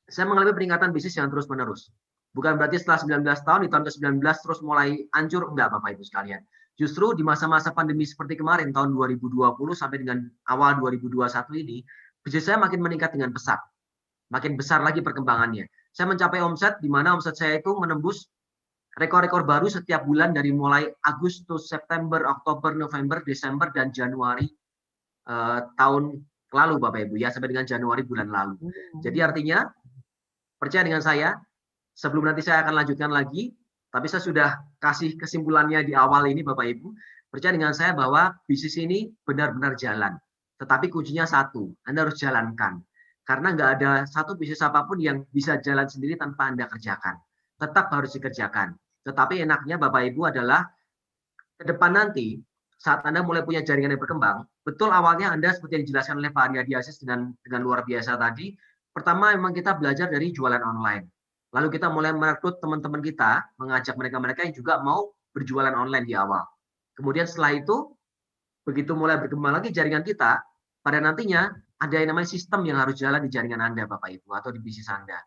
S8: saya mengalami peningkatan bisnis yang terus-menerus. Bukan berarti setelah 19 tahun, di tahun ke-19 terus mulai hancur, enggak Bapak Ibu sekalian. Justru di masa-masa pandemi seperti kemarin, tahun 2020 sampai dengan awal 2021 ini, bisnis saya makin meningkat dengan pesat. Makin besar lagi perkembangannya. Saya mencapai omset, di mana omset saya itu menembus rekor-rekor baru setiap bulan dari mulai Agustus, September, Oktober, November, Desember, dan Januari tahun lalu Bapak Ibu ya, sampai dengan Januari bulan lalu. Jadi artinya, percaya dengan saya, sebelum nanti saya akan lanjutkan lagi, tapi saya sudah kasih kesimpulannya di awal ini Bapak Ibu, percaya dengan saya bahwa bisnis ini benar-benar jalan. Tetapi kuncinya satu, Anda harus jalankan. Karena nggak ada satu bisnis apapun yang bisa jalan sendiri tanpa Anda kerjakan. Tetap harus dikerjakan. Tetapi enaknya Bapak Ibu adalah ke depan nanti, saat Anda mulai punya jaringan yang berkembang, betul awalnya Anda seperti yang dijelaskan oleh Pak Arya Diasis dengan luar biasa tadi, pertama memang kita belajar dari jualan online. Lalu kita mulai merekrut teman-teman kita, mengajak mereka-mereka yang juga mau berjualan online di awal. Kemudian setelah itu, begitu mulai berkembang lagi jaringan kita, pada nantinya ada yang namanya sistem yang harus jalan di jaringan Anda Bapak Ibu atau di bisnis Anda.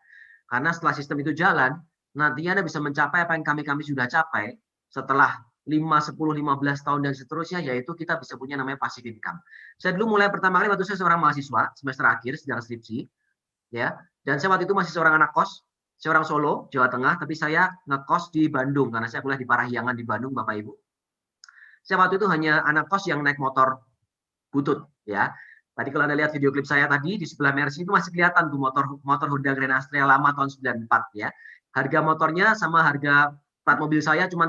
S8: Karena setelah sistem itu jalan, nantinya Anda bisa mencapai apa yang kami sudah capai setelah 5, 10, 15 tahun dan seterusnya, yaitu kita bisa punya namanya passive income. Saya dulu mulai pertama kali waktu saya seorang mahasiswa, semester akhir, sedang skripsi, ya, dan saya waktu itu masih seorang anak kos, saya orang Solo, Jawa Tengah, tapi saya ngekos di Bandung, karena saya kuliah di Parahyangan di Bandung, Bapak Ibu. Saya waktu itu hanya anak kos yang naik motor butut, ya. Tadi kalau Anda lihat video klip saya tadi, di sebelah Mercy itu masih kelihatan tuh motor Honda Grand Astrea lama tahun 94, ya. Harga motornya sama harga plat mobil saya cuma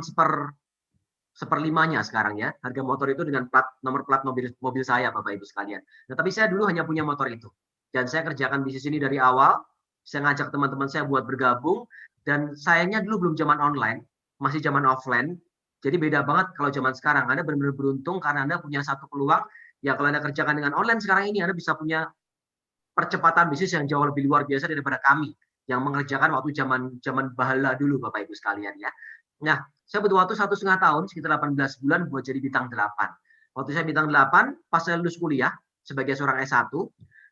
S8: seperlimanya sekarang ya. Harga motor itu dengan nomor plat mobil saya Bapak Ibu sekalian. Nah, tapi saya dulu hanya punya motor itu. Dan saya kerjakan bisnis ini dari awal. Saya ngajak teman-teman saya buat bergabung. Dan sayangnya dulu belum zaman online, masih zaman offline. Jadi beda banget kalau zaman sekarang. Anda benar-benar beruntung karena Anda punya satu peluang. Ya kalau Anda kerjakan dengan online sekarang ini, Anda bisa punya percepatan bisnis yang jauh lebih luar biasa daripada kami yang mengerjakan waktu zaman bahala dulu Bapak Ibu sekalian ya. Nah, saya butuh waktu 1,5 tahun, sekitar 18 bulan buat jadi bintang 8. Waktu saya bintang 8, pas saya lulus kuliah sebagai seorang S1,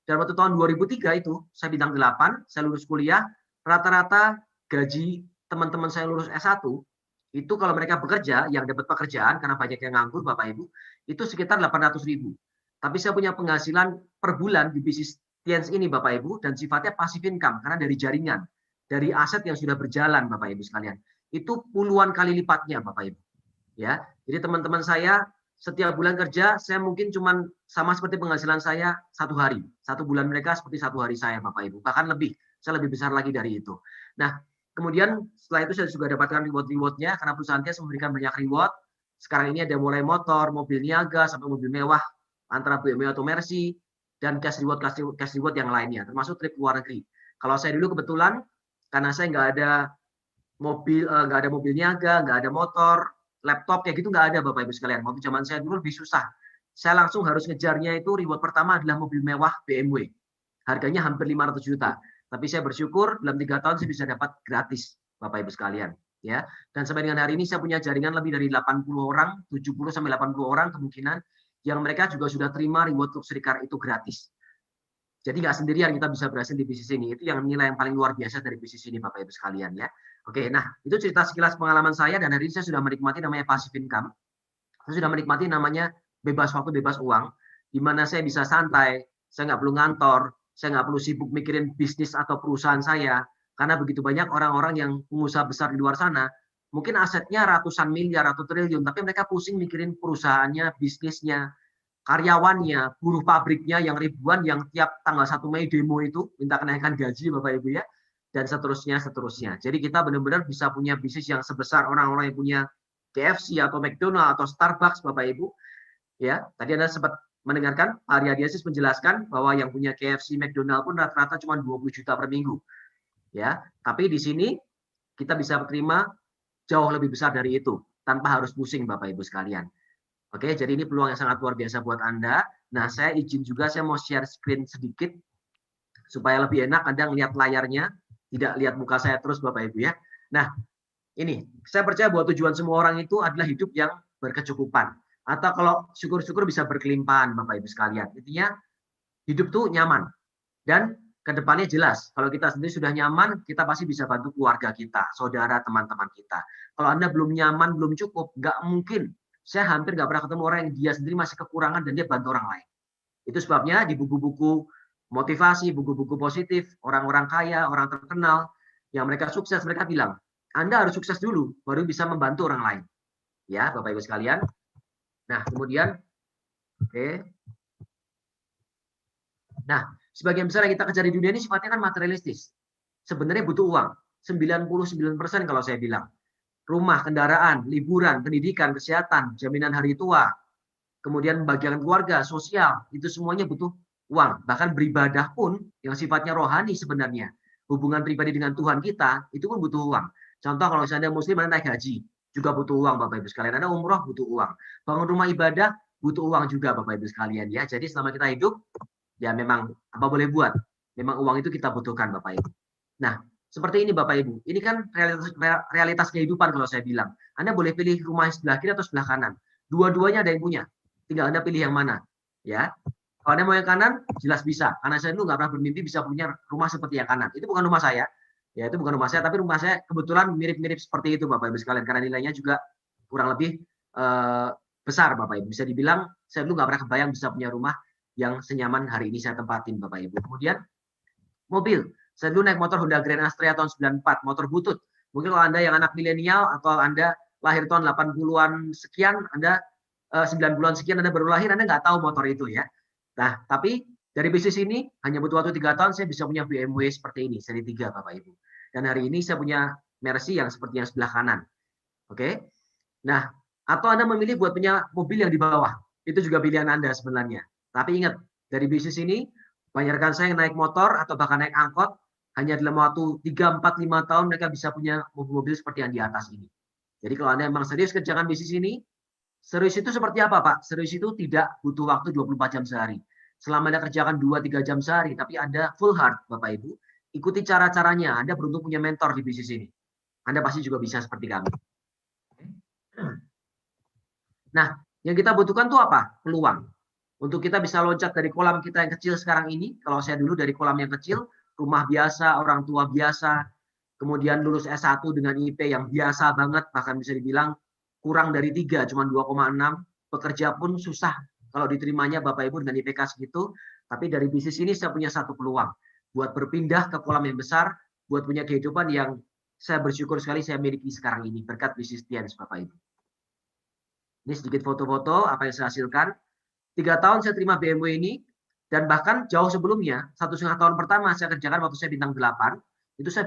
S8: dan waktu tahun 2003 itu, saya bintang 8, saya lulus kuliah, rata-rata gaji teman-teman saya lulus S1, itu kalau mereka bekerja, yang dapat pekerjaan, karena banyak yang nganggur Bapak Ibu, itu sekitar 800.000. Tapi saya punya penghasilan per bulan di bisnis Tiens ini Bapak Ibu, dan sifatnya passive income, karena dari jaringan, dari aset yang sudah berjalan Bapak Ibu sekalian. Itu puluhan kali lipatnya Bapak Ibu. Ya, jadi teman-teman saya setiap bulan kerja, saya mungkin cuma sama seperti penghasilan saya 1 hari. 1 bulan mereka seperti 1 hari saya Bapak Ibu. Bahkan lebih, saya lebih besar lagi dari itu. Nah, kemudian setelah itu saya juga dapatkan reward-rewardnya, karena perusahaan Tiens memberikan banyak reward. Sekarang ini ada mulai motor, mobil niaga, sampai mobil mewah, antara BMW atau Mercy, dan cash reward yang lainnya, termasuk trip luar negeri. Kalau saya dulu kebetulan, karena saya nggak ada mobil niaga, nggak ada motor, laptop kayak gitu nggak ada Bapak Ibu sekalian. Waktu zaman saya dulu lebih susah. Saya langsung harus ngejarnya itu reward pertama adalah mobil mewah BMW. Harganya hampir 500 juta. Tapi saya bersyukur dalam 3 tahun saya bisa dapat gratis Bapak Ibu sekalian. Ya. Dan sampai dengan hari ini saya punya jaringan lebih dari 80 orang, 70 sampai 80 orang kemungkinan yang mereka juga sudah terima reward luxury car itu gratis. Jadi nggak sendirian kita bisa berhasil di bisnis ini. Itu yang nilai yang paling luar biasa dari bisnis ini Bapak Ibu sekalian ya. Oke, nah itu cerita sekilas pengalaman saya dan hari ini saya sudah menikmati namanya passive income. Saya sudah menikmati namanya bebas waktu, bebas uang, di mana saya bisa santai, saya nggak perlu ngantor, Saya nggak perlu sibuk mikirin bisnis atau perusahaan saya, karena begitu banyak orang-orang yang pengusaha besar di luar sana, mungkin asetnya ratusan miliar atau triliun, tapi mereka pusing mikirin perusahaannya, bisnisnya, karyawannya, buruh pabriknya yang ribuan yang tiap tanggal 1 Mei demo itu minta kenaikan gaji Bapak Ibu ya, dan seterusnya. Jadi kita benar-benar bisa punya bisnis yang sebesar orang-orang yang punya KFC atau McDonald atau Starbucks Bapak Ibu. Ya, tadi Anda sempat mendengarkan Pak Aryadiasis menjelaskan bahwa yang punya KFC, McDonald pun rata-rata cuma 20 juta per minggu. Ya, tapi di sini kita bisa terima jauh lebih besar dari itu tanpa harus pusing Bapak Ibu sekalian. Oke, jadi ini peluang yang sangat luar biasa buat Anda. Nah, saya izin juga saya mau share screen sedikit supaya lebih enak Anda ngelihat layarnya, tidak lihat muka saya terus Bapak Ibu ya. Nah, ini saya percaya bahwa tujuan semua orang itu adalah hidup yang berkecukupan. Atau kalau syukur-syukur bisa berkelimpahan Bapak Ibu sekalian. Intinya hidup tuh nyaman. Dan kedepannya jelas, kalau kita sendiri sudah nyaman, kita pasti bisa bantu keluarga kita, saudara, teman-teman kita. Kalau Anda belum nyaman, belum cukup, nggak mungkin. Saya hampir nggak pernah ketemu orang yang dia sendiri masih kekurangan dan dia bantu orang lain. Itu sebabnya di buku-buku motivasi, buku-buku positif, orang-orang kaya, orang terkenal, yang mereka sukses, mereka bilang, Anda harus sukses dulu, baru bisa membantu orang lain. Ya, Bapak Ibu sekalian. Nah, kemudian, oke. Nah, sebagian besar yang kita kejar di dunia ini sifatnya kan materialistis. Sebenarnya butuh uang. 99% kalau saya bilang. Rumah, kendaraan, liburan, pendidikan, kesehatan, jaminan hari tua, kemudian bagian keluarga, sosial, itu semuanya butuh uang. Bahkan beribadah pun yang sifatnya rohani sebenarnya. Hubungan pribadi dengan Tuhan kita, itu pun butuh uang. Contoh kalau Anda muslim, Anda naik haji, juga butuh uang Bapak Ibu sekalian. Anda umroh butuh uang. Bangun rumah ibadah butuh uang juga Bapak Ibu sekalian ya. Jadi selama kita hidup, ya memang apa boleh buat. Memang uang itu kita butuhkan Bapak Ibu. Nah, seperti ini Bapak Ibu. Ini kan realitas kehidupan kalau saya bilang. Anda boleh pilih rumah sebelah kiri atau sebelah kanan. Dua-duanya ada yang punya. Tinggal Anda pilih yang mana. Ya. Kalau Anda mau yang kanan, jelas bisa. Karena saya dulu nggak pernah bermimpi bisa punya rumah seperti yang kanan. Itu bukan rumah saya. Ya, itu bukan rumah saya, tapi rumah saya kebetulan mirip-mirip seperti itu Bapak Ibu sekalian. Karena nilainya juga kurang lebih besar Bapak Ibu. Bisa dibilang saya dulu nggak pernah kebayang bisa punya rumah yang senyaman hari ini saya tempatin Bapak Ibu. Kemudian mobil. Saya dulu naik motor Honda Grand Astrea tahun 94, motor butut. Mungkin kalau Anda yang anak milenial atau Anda lahir tahun 80-an sekian, Anda 90-an sekian Anda baru lahir, Anda nggak tahu motor itu ya. Nah, tapi dari bisnis ini hanya butuh waktu 3 tahun saya bisa punya BMW seperti ini, seri 3 Bapak Ibu. Dan hari ini saya punya Mercy yang seperti yang sebelah kanan. Oke. Nah, atau Anda memilih buat punya mobil yang di bawah. Itu juga pilihan Anda sebenarnya. Tapi ingat, dari bisnis ini banyak rekan saya yang naik motor atau bahkan naik angkot, hanya dalam waktu 3, 4, 5 tahun mereka bisa punya mobil-mobil seperti yang di atas ini. Jadi kalau Anda memang serius kerjakan bisnis ini, serius itu seperti apa Pak? Serius itu tidak butuh waktu 24 jam sehari. Selama Anda kerjakan 2-3 jam sehari, tapi Anda full heart Bapak Ibu, ikuti cara-caranya. Anda beruntung punya mentor di bisnis ini. Anda pasti juga bisa seperti kami. Nah, yang kita butuhkan itu apa? Peluang. Untuk kita bisa loncat dari kolam kita yang kecil sekarang ini, kalau saya dulu dari kolam yang kecil, rumah biasa, orang tua biasa, kemudian lulus S1 dengan IP yang biasa banget, bahkan bisa dibilang kurang dari 3, cuma 2,6, bekerja pun susah kalau diterimanya Bapak Ibu dengan IPK segitu, tapi dari bisnis ini saya punya satu peluang, buat berpindah ke kolam yang besar, buat punya kehidupan yang saya bersyukur sekali saya miliki sekarang ini, berkat bisnis Tiens Bapak Ibu. Ini sedikit foto-foto apa yang saya hasilkan. 3 tahun saya terima BMW ini, dan bahkan jauh sebelumnya, 1,5 tahun pertama saya kerjakan waktu saya bintang 8, itu saya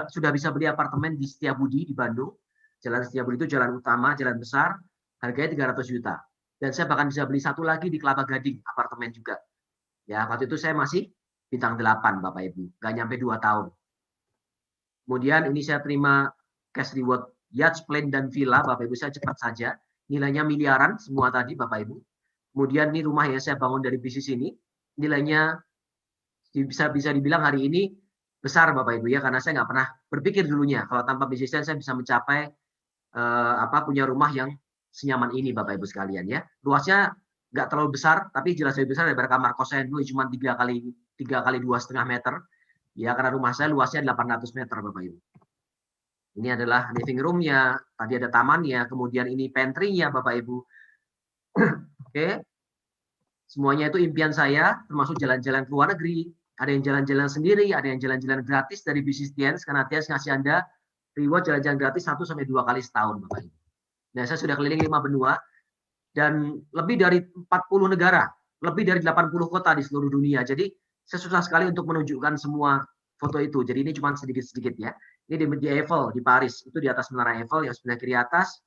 S8: sudah bisa beli apartemen di Setiabudi di Bandung. Jalan Setiabudi itu jalan utama, jalan besar, harganya 300 juta. Dan saya bahkan bisa beli satu lagi di Kelapa Gading, apartemen juga. Ya, waktu itu saya masih bintang 8 Bapak Ibu, nggak nyampe 2 tahun. Kemudian ini saya terima cash reward yacht, plane, dan villa, Bapak Ibu, saya cepat saja. Nilainya miliaran semua tadi Bapak Ibu. Kemudian ini rumah yang saya bangun dari bisnis ini, nilainya bisa dibilang hari ini besar Bapak Ibu ya, karena saya nggak pernah berpikir dulunya kalau tanpa bisnis saya bisa mencapai punya rumah yang senyaman ini Bapak Ibu sekalian ya. Luasnya nggak terlalu besar, tapi jelas lebih besar daripada kamar kos saya dulu, cuma 3 kali 2,5 meter. Ya, karena rumah saya luasnya 800 meter Bapak Ibu. Ini adalah living room-nya, tadi ada tamannya, kemudian ini pantry-nya Bapak Ibu. Oke. Semuanya itu impian saya, termasuk jalan-jalan ke luar negeri, Ada yang jalan-jalan sendiri, ada yang jalan-jalan gratis dari bisnis Tiens, karena Tiens ngasih Anda reward jalan-jalan gratis 1-2 kali setahun, Bapak Ibu. Nah, saya sudah keliling 5 benua, dan lebih dari 40 negara, lebih dari 80 kota di seluruh dunia. Jadi saya susah sekali untuk menunjukkan semua foto itu. Jadi ini cuma sedikit-sedikit ya. Ini di Eiffel, di Paris. Itu di atas Menara Eiffel, yang sebelah kiri atas,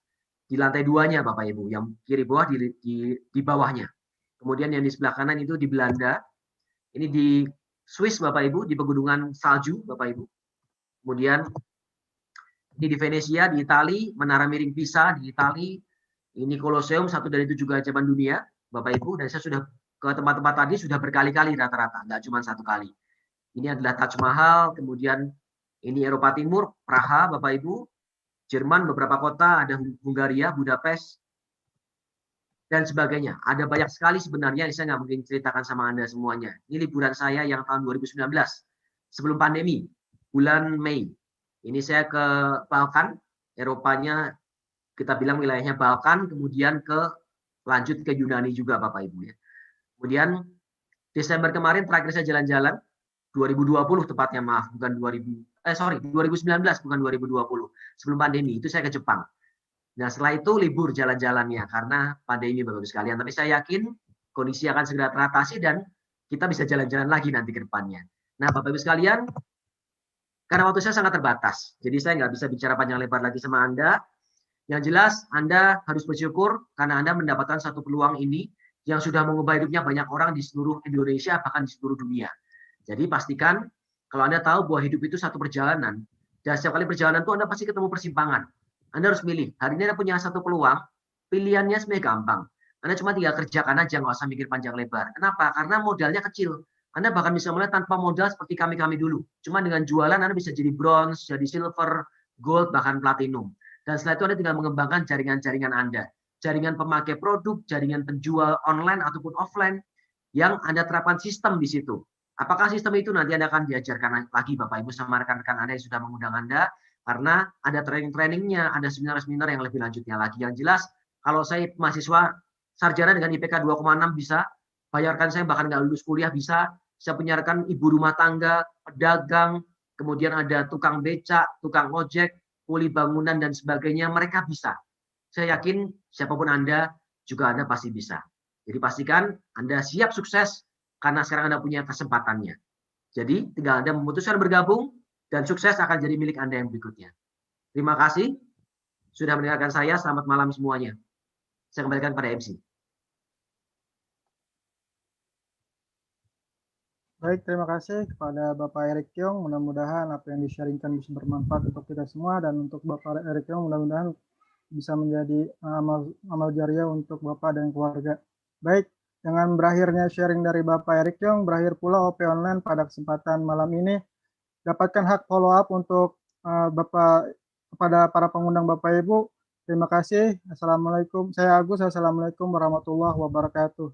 S8: di lantai 2-nya Bapak Ibu. Yang kiri bawah di bawahnya. Kemudian yang di sebelah kanan itu di Belanda. Ini di Swiss Bapak Ibu, di pegunungan salju Bapak Ibu. Kemudian ini di Venesia, di Itali, Menara Miring Pisa di Itali. Ini Colosseum, satu dari 7 keajaiban dunia, Bapak Ibu, dan saya sudah ke tempat-tempat tadi sudah berkali-kali rata-rata, nggak cuma 1 kali. Ini adalah Taj Mahal, kemudian ini Eropa Timur, Praha, Bapak Ibu, Jerman, beberapa kota, ada Hungaria, Budapest, dan sebagainya. Ada banyak sekali sebenarnya, saya nggak mungkin ceritakan sama Anda semuanya. Ini liburan saya yang tahun 2019, sebelum pandemi, bulan Mei. Ini saya ke Balkan, Eropanya, kita bilang wilayahnya Balkan, kemudian lanjut ke Yunani juga Bapak Ibu ya. Kemudian Desember kemarin terakhir saya jalan-jalan, 2020 tepatnya, maaf, bukan 2019 bukan 2020, sebelum pandemi itu saya ke Jepang. Nah setelah itu libur jalan-jalannya karena pandemi Bapak Ibu sekalian, tapi saya yakin kondisi akan segera teratasi dan kita bisa jalan-jalan lagi nanti ke depannya. Nah Bapak Ibu sekalian, karena waktu saya sangat terbatas, jadi saya nggak bisa bicara panjang lebar lagi sama Anda. Yang jelas Anda harus bersyukur karena Anda mendapatkan satu peluang ini yang sudah mengubah hidupnya banyak orang di seluruh Indonesia, bahkan di seluruh dunia. Jadi pastikan kalau Anda tahu bahwa hidup itu satu perjalanan, dan setiap kali perjalanan itu Anda pasti ketemu persimpangan. Anda harus milih. Hari ini Anda punya satu peluang, pilihannya sebenarnya gampang. Anda cuma tinggal kerjakan aja, nggak usah mikir panjang lebar. Kenapa? Karena modalnya kecil. Anda bahkan bisa mulai tanpa modal seperti kami-kami dulu. Cuma dengan jualan Anda bisa jadi bronze, jadi silver, gold, bahkan platinum. Dan setelah itu Anda tinggal mengembangkan jaringan-jaringan Anda. Jaringan pemakai produk, jaringan penjual online ataupun offline, yang Anda terapkan sistem di situ. Apakah sistem itu nanti Anda akan diajarkan lagi Bapak Ibu sama rekan-rekan Anda yang sudah mengundang Anda, karena ada training-trainingnya, ada seminar-seminar yang lebih lanjutnya lagi. Yang jelas, kalau saya mahasiswa sarjana dengan IPK 2,6 bisa, bayarkan saya bahkan nggak lulus kuliah bisa, saya punya rekan ibu rumah tangga, pedagang, kemudian ada tukang becak, tukang ojek, kuli bangunan dan sebagainya, mereka bisa. Saya yakin siapapun Anda, juga Anda pasti bisa. Jadi pastikan Anda siap sukses karena sekarang Anda punya kesempatannya. Jadi tinggal Anda memutuskan bergabung dan sukses akan jadi milik Anda yang berikutnya. Terima kasih sudah mendengarkan saya. Selamat malam semuanya. Saya kembalikan pada MC.
S2: Baik, terima kasih kepada Bapak Erick Kyong. Mudah-mudahan apa yang di-sharingkan bisa bermanfaat untuk kita semua, dan untuk Bapak Erick Kyong mudah-mudahan bisa menjadi amal jariah untuk Bapak dan keluarga. Baik, dengan berakhirnya sharing dari Bapak Erick Kyong, berakhir pula OP Online pada kesempatan malam ini. Dapatkan hak follow up untuk Bapak kepada para pengundang Bapak Ibu. Terima kasih. Assalamualaikum. Saya Agus. Assalamualaikum warahmatullahi wabarakatuh.